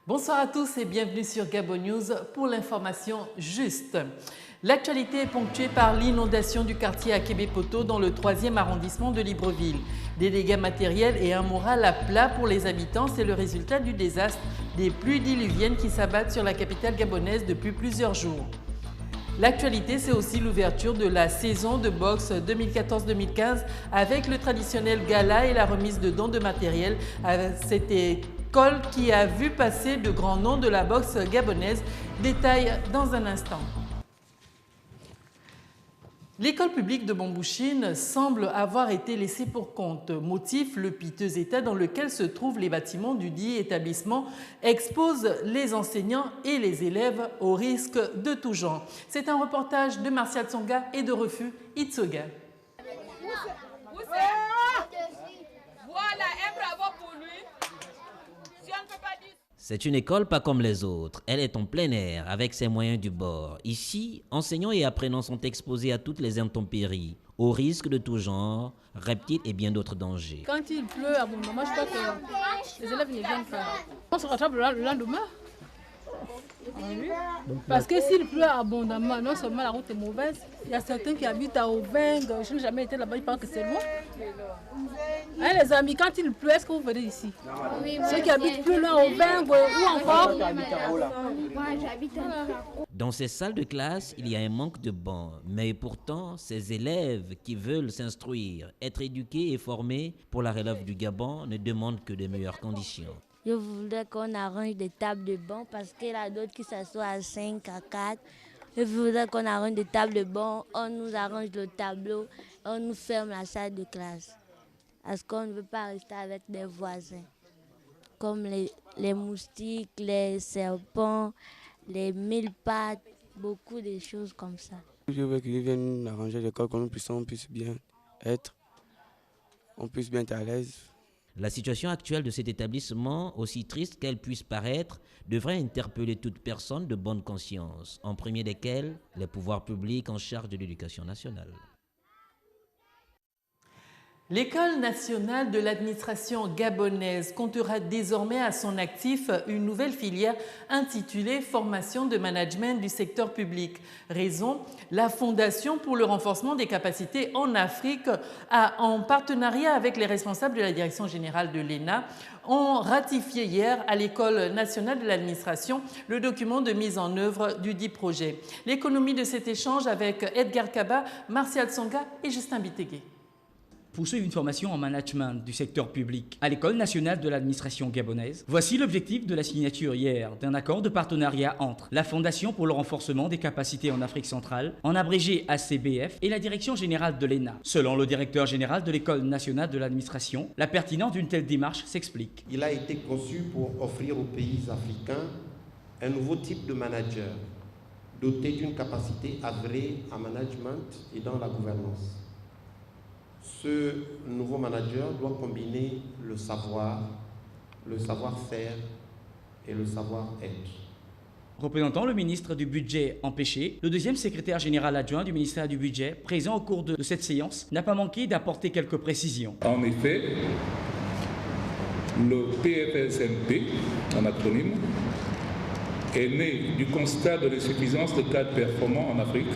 Bonsoir à tous et bienvenue sur Gabon News pour l'information juste. L'actualité est ponctuée par l'inondation du quartier Akébé-Poto dans le 3e arrondissement de Libreville. Des dégâts matériels et un moral à plat pour les habitants, c'est le résultat du désastre des pluies diluviennes qui s'abattent sur la capitale gabonaise depuis plusieurs jours. L'actualité, c'est aussi l'ouverture de la saison de boxe 2014-2015 avec le traditionnel gala et la remise de dons de matériel. Cette école qui a vu passer de grands noms de la boxe gabonaise. Détail dans un instant. L'école publique de Bambouchine semble avoir été laissée pour compte. Motif, le piteux état dans lequel se trouvent les bâtiments du dit établissement expose les enseignants et les élèves au risque de tout genre. C'est un reportage de Martial Tsonga et de Refus Itsoga. Voilà, un bravo pour lui. Si on ne peut pas dire... C'est une école pas comme les autres. Elle est en plein air avec ses moyens du bord. Ici, enseignants et apprenants sont exposés à toutes les intempéries, aux risques de tout genre, reptiles et bien d'autres dangers. Quand il pleut abondamment, je crois que les élèves ne viennent pas. On se rattrape le lendemain. Oui. Parce que s'il pleut abondamment, non seulement la route est mauvaise, il y a certains qui habitent à Auveng, je n'ai jamais été là-bas, ils pensent que c'est loin. Hein, les amis, quand il pleut, est-ce que vous venez ici? Oui, ceux qui habitent plus loin, Auveng ou encore? Moi, j'habite à... Dans ces salles de classe, il y a un manque de bancs, mais pourtant, ces élèves qui veulent s'instruire, être éduqués et formés pour la relève du Gabon ne demandent que de meilleures conditions. Je voudrais qu'on arrange des tables de banc parce qu'il y a d'autres qui s'assoient à 5, à 4. Je voudrais qu'on arrange des tables de banc, on nous arrange le tableau, on nous ferme la salle de classe. Parce qu'on ne veut pas rester avec des voisins, comme les moustiques, les serpents, les mille pattes, beaucoup de choses comme ça. Je veux qu'ils viennent arranger l'école, qu'on puisse bien être, on puisse bien être à l'aise. La situation actuelle de cet établissement, aussi triste qu'elle puisse paraître, devrait interpeller toute personne de bonne conscience, en premier desquels les pouvoirs publics en charge de l'éducation nationale. L'École nationale de l'administration gabonaise comptera désormais à son actif une nouvelle filière intitulée Formation de management du secteur public. Raison, la Fondation pour le renforcement des capacités en Afrique en partenariat avec les responsables de la direction générale de l'ENA, ont ratifié hier à l'École nationale de l'administration le document de mise en œuvre du dit projet. L'économie de cet échange avec Edgar Kaba, Martial Tsonga et Justin Bitegué. Poursuivre une formation en management du secteur public à l'École nationale de l'administration gabonaise. Voici l'objectif de la signature hier d'un accord de partenariat entre la Fondation pour le renforcement des capacités en Afrique centrale, en abrégé ACBF, et la Direction générale de l'ENA. Selon le directeur général de l'École nationale de l'administration, la pertinence d'une telle démarche s'explique. Il a été conçu pour offrir aux pays africains un nouveau type de manager, doté d'une capacité avérée en management et dans la gouvernance. Ce nouveau manager doit combiner le savoir-faire et le savoir-être. Représentant le ministre du Budget empêché, le deuxième secrétaire général adjoint du ministère du Budget, présent au cours de cette séance, n'a pas manqué d'apporter quelques précisions. En effet, le PFSMP, en acronyme, est né du constat de l'insuffisance de cadres performants en Afrique,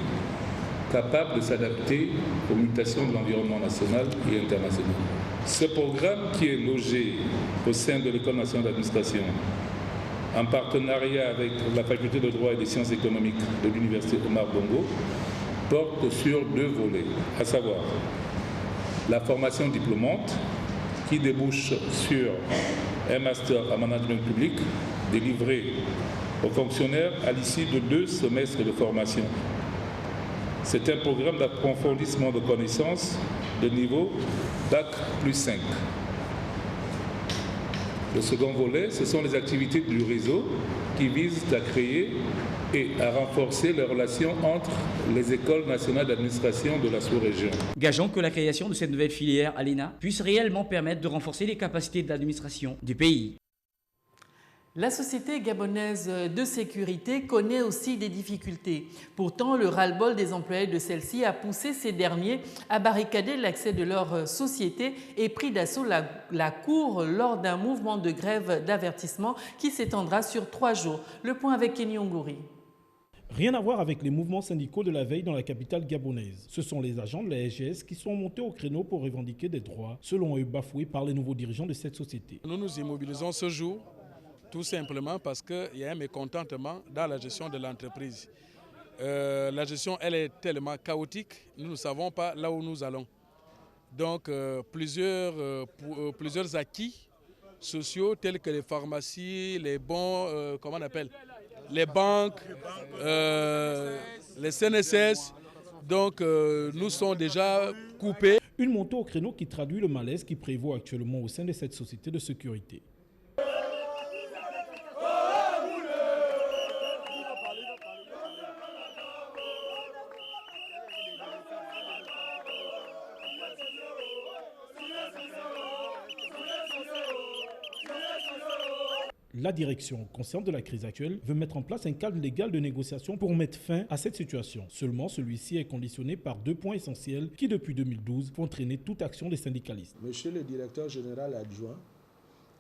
capable de s'adapter aux mutations de l'environnement national et international. Ce programme, qui est logé au sein de l'École nationale d'administration, en partenariat avec la faculté de droit et des sciences économiques de l'Université Omar Bongo, porte sur 2 volets, à savoir la formation diplômante, qui débouche sur un master en management public délivré aux fonctionnaires à l'issue de 2 semestres de formation. C'est un programme d'approfondissement de connaissances de niveau Bac plus 5. Le second volet, ce sont les activités du réseau qui visent à créer et à renforcer les relations entre les écoles nationales d'administration de la sous-région. Gageons que la création de cette nouvelle filière à l'ENA puisse réellement permettre de renforcer les capacités de l'administration du pays. La société gabonaise de sécurité connaît aussi des difficultés. Pourtant, le ras-le-bol des employés de celle-ci a poussé ces derniers à barricader l'accès de leur société et pris d'assaut la cour lors d'un mouvement de grève d'avertissement qui s'étendra sur 3 jours. Le point avec Kenny Ongori. Rien à voir avec les mouvements syndicaux de la veille dans la capitale gabonaise. Ce sont les agents de la SGS qui sont montés au créneau pour revendiquer des droits, selon eux bafoués par les nouveaux dirigeants de cette société. Nous nous immobilisons ce jour tout simplement parce qu'il y a un mécontentement dans la gestion de l'entreprise. La gestion, elle est tellement chaotique, nous ne savons pas là où nous allons. Donc plusieurs acquis sociaux tels que les pharmacies, les bons, comment on appelle, les banques, les CNSS, donc nous sont déjà coupés. Une montée au créneau qui traduit le malaise qui prévaut actuellement au sein de cette société de sécurité. La direction, consciente de la crise actuelle, veut mettre en place un cadre légal de négociation pour mettre fin à cette situation. Seulement, celui-ci est conditionné par 2 points essentiels qui, depuis 2012, font traîner toute action des syndicalistes. Monsieur le directeur général adjoint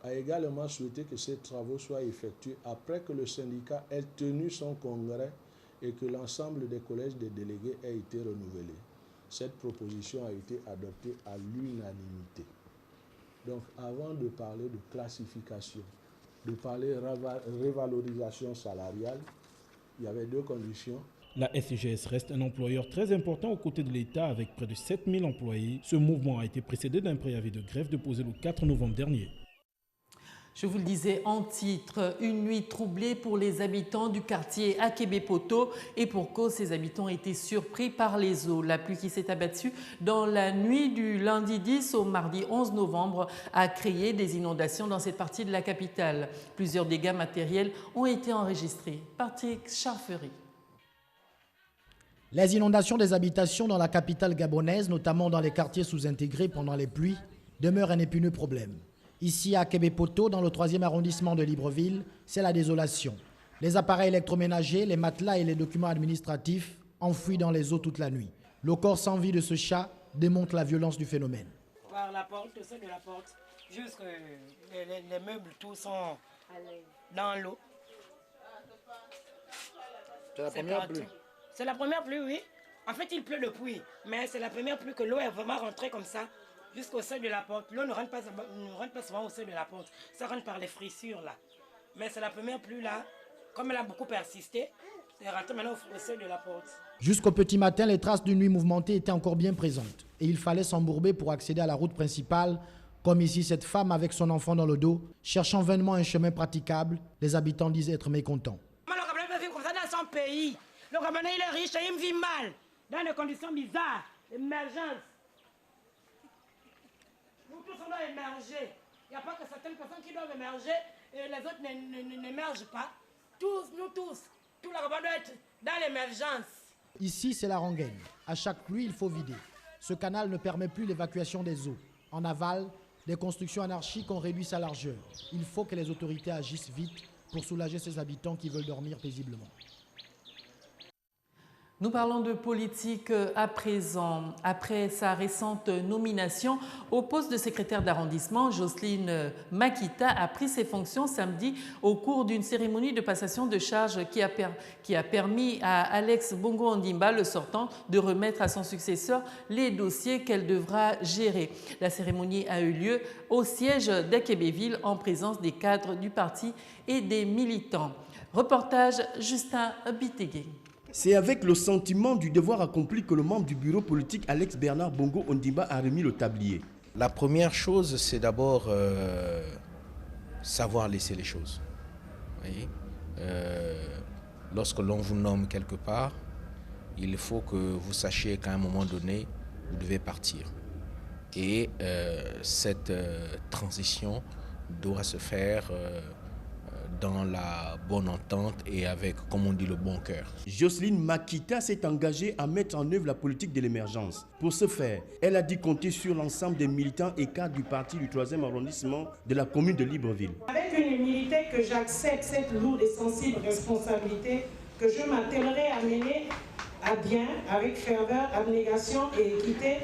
a également souhaité que ces travaux soient effectués après que le syndicat ait tenu son congrès et que l'ensemble des collèges des délégués ait été renouvelé. Cette proposition a été adoptée à l'unanimité. Donc, avant de parler de classification, de parler révalorisation salariale, il y avait 2 conditions. La SGS reste un employeur très important aux côtés de l'État avec près de 7000 employés. Ce mouvement a été précédé d'un préavis de grève déposé le 4 novembre dernier. Je vous le disais en titre, une nuit troublée pour les habitants du quartier Akebe-Poto et pour cause, ces habitants étaient surpris par les eaux. La pluie qui s'est abattue dans la nuit du lundi 10 au mardi 11 novembre a créé des inondations dans cette partie de la capitale. Plusieurs dégâts matériels ont été enregistrés. Patrick Charfery. Les inondations des habitations dans la capitale gabonaise, notamment dans les quartiers sous-intégrés pendant les pluies, demeurent un épineux problème. Ici, à Akebe-Poto, dans le 3e arrondissement de Libreville, c'est la désolation. Les appareils électroménagers, les matelas et les documents administratifs enfouis dans les eaux toute la nuit. Le corps sans vie de ce chat démontre la violence du phénomène. Par la porte, au sein de la porte, jusque les meubles, tout sont dans l'eau. C'est la première pluie? C'est la première pluie, oui. En fait, il pleut depuis, mais c'est la première pluie que l'eau est vraiment rentrée comme ça. Jusqu'au seuil de la porte. L'eau ne rentre pas souvent au seuil de la porte. Ça rentre par les fissures là. Mais c'est la première pluie là. Comme elle a beaucoup persisté, c'est rentré maintenant au seuil de la porte. Jusqu'au petit matin, les traces d'une nuit mouvementée étaient encore bien présentes. Et il fallait s'embourber pour accéder à la route principale. Comme ici, cette femme avec son enfant dans le dos, cherchant vainement un chemin praticable, les habitants disent être mécontents. Le Gabonais peut vivre comme ça dans son pays. Le Gabonais il est riche et il vit mal. Dans des conditions bizarres. Émergence. Nous tous on doit émerger. Il n'y a pas que certaines personnes qui doivent émerger et les autres n'émergent pas. Tous, nous tous, tout le Gabon doit être dans l'émergence. Ici, c'est la rengaine. À chaque pluie, il faut vider. Ce canal ne permet plus l'évacuation des eaux. En aval, des constructions anarchiques ont réduit sa largeur. Il faut que les autorités agissent vite pour soulager ces habitants qui veulent dormir paisiblement. Nous parlons de politique à présent. Après sa récente nomination au poste de secrétaire d'arrondissement, Jocelyne Makita a pris ses fonctions samedi au cours d'une cérémonie de passation de charges qui a permis à Alex Bongo Ondimba, le sortant, de remettre à son successeur les dossiers qu'elle devra gérer. La cérémonie a eu lieu au siège d'Akebeville en présence des cadres du parti et des militants. Reportage Justin Bitégué. C'est avec le sentiment du devoir accompli que le membre du bureau politique Alex Bernard Bongo Ondimba a remis le tablier. La première chose, c'est d'abord savoir laisser les choses. Vous voyez, lorsque l'on vous nomme quelque part, il faut que vous sachiez qu'à un moment donné, vous devez partir. Et cette transition doit se faire dans la bonne entente et avec, comme on dit, le bon cœur. Jocelyne Makita s'est engagée à mettre en œuvre la politique de l'émergence. Pour ce faire, elle a dit compter sur l'ensemble des militants et cadres du parti du 3e arrondissement de la commune de Libreville. Avec une humilité que j'accepte cette lourde et sensible responsabilité que je m'attellerai à mener à bien avec ferveur, abnégation et équité,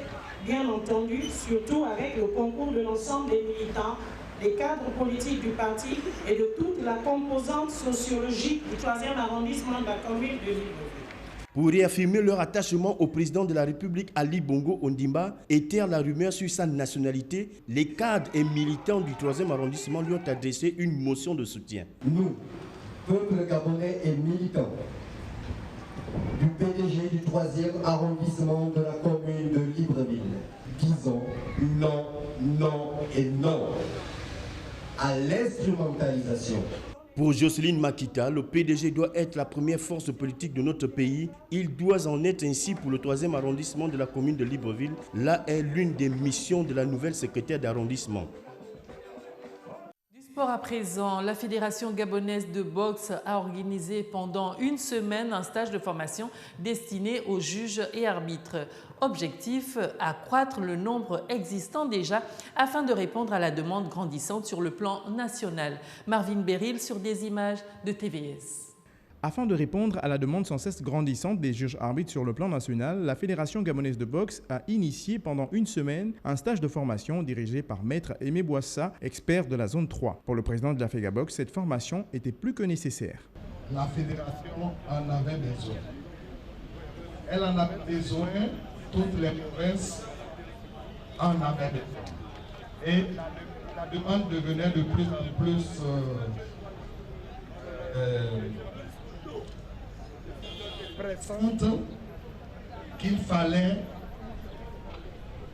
bien entendu, surtout avec le concours de l'ensemble des militants, des cadres politiques du parti et de toute la composante sociologique du 3e arrondissement de la commune de Libreville. Pour réaffirmer leur attachement au président de la République Ali Bongo Ondimba et taire la rumeur sur sa nationalité, les cadres et militants du 3e arrondissement lui ont adressé une motion de soutien. Nous, peuple gabonais et militants du PDG du 3e arrondissement de la commune de Libreville, disons non, non et non à l'instrumentalisation. Pour Jocelyne Makita, le PDG doit être la première force politique de notre pays. Il doit en être ainsi pour le 3e arrondissement de la commune de Libreville. Là est l'une des missions de la nouvelle secrétaire d'arrondissement. À présent, la Fédération gabonaise de boxe a organisé pendant une semaine un stage de formation destiné aux juges et arbitres. Objectif, accroître le nombre existant déjà afin de répondre à la demande grandissante sur le plan national. Marvin Beryl sur des images de TVS. Afin de répondre à la demande sans cesse grandissante des juges arbitres sur le plan national, la Fédération gabonaise de boxe a initié pendant une semaine un stage de formation dirigé par Maître Aimé Boissa, expert de la zone 3. Pour le président de la FEGABOX, cette formation était plus que nécessaire. La Fédération en avait besoin. Elle en avait besoin, toutes les provinces en avaient besoin. Et la demande devenait de plus en plus pressante qu'il fallait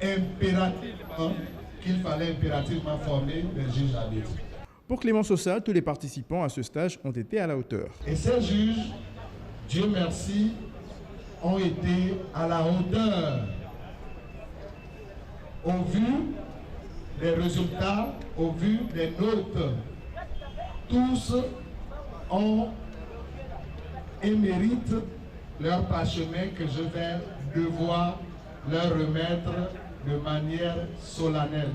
impérativement former les juges arbitres. Pour Clément Sosa, tous les participants à ce stage ont été à la hauteur. Et ces juges, Dieu merci, ont été à la hauteur au vu des résultats, au vu des notes. Tous ont et méritent leur parchemin que je vais devoir leur remettre de manière solennelle.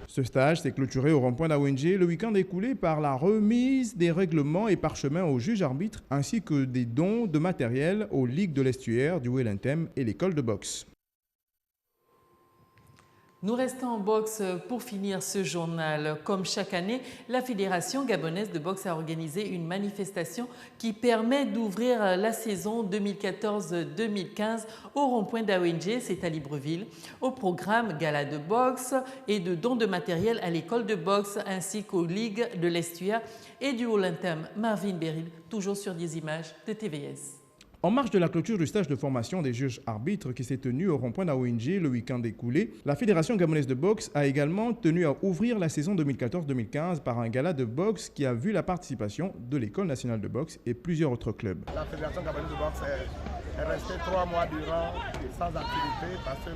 Ce stage s'est clôturé au rond-point d'Awenge le week-end écoulé par la remise des règlements et parchemins aux juges arbitres ainsi que des dons de matériel aux ligues de l'estuaire du Wellington et l'école de boxe. Nous restons en boxe pour finir ce journal. Comme chaque année, la Fédération gabonaise de boxe a organisé une manifestation qui permet d'ouvrir la saison 2014-2015 au rond-point d'Awenge, c'est à Libreville. Au programme, gala de boxe et de dons de matériel à l'école de boxe ainsi qu'aux ligues de l'estuaire et du Wellington. Marvin Beryl, toujours sur des images de TVS. En marge de la clôture du stage de formation des juges arbitres qui s'est tenu au rond-point d'Awenge le week-end écoulé, la Fédération gabonaise de boxe a également tenu à ouvrir la saison 2014-2015 par un gala de boxe qui a vu la participation de l'École nationale de boxe et plusieurs autres clubs. La Fédération gabonaise de boxe est restée 3 mois durant sans activité parce que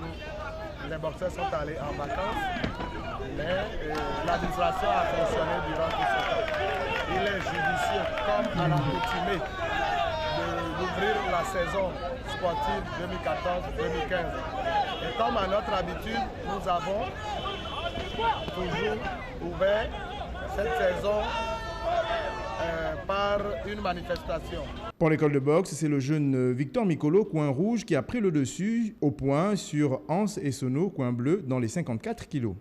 les boxeurs sont allés en vacances, mais l'administration a fonctionné durant tout ce temps. Il est judicieux, comme à l'accoutumée, d'ouvrir la saison sportive 2014-2015. Et comme à notre habitude, nous avons toujours ouvert cette saison par une manifestation. Pour l'école de boxe, c'est le jeune Victor Mikolo, coin rouge, qui a pris le dessus au point sur Hans Essono, coin bleu, dans les 54 kilos.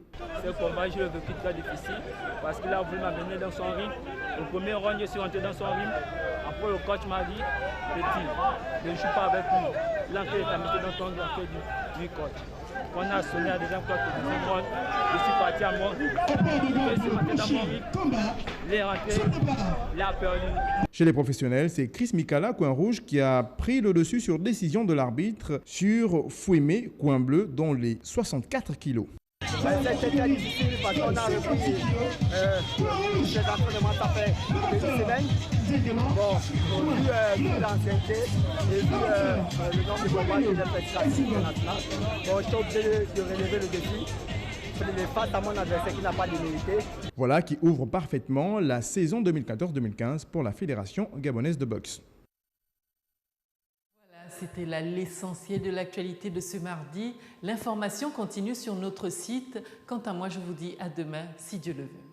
Ce combat, je l'ai vécu très difficile parce qu'il a voulu m'amener dans son ring. Au premier round, je suis rentré dans son ring. Après, le coach m'a dit, petit, ne joue pas avec lui. L'enquête est mis dans ton enquête du coach. On a sonné à des enquêtes de deuxième round. Je suis parti à moi. Je suis rentré dans mon ring. Il est rentré. Il a perdu. Chez les professionnels, c'est Chris Mikala, coin rouge, qui a pris le dessus sur décision de l'arbitre sur Fouemé, coin bleu, dont les 64 kilos. C'était très difficile parce qu'on a repris ces entraînements, ça fait une semaine. Bon, vu l'ancienneté et vu le nombre de combats que j'ai fait chaque international, bon, j'étais obligé de relever le défi. face à mon adversaire qui n'a pas de mérité. Voilà qui ouvre parfaitement la saison 2014-2015 pour la Fédération gabonaise de boxe. C'était là l'essentiel de l'actualité de ce mardi. L'information continue sur notre site. Quant à moi, je vous dis à demain, si Dieu le veut.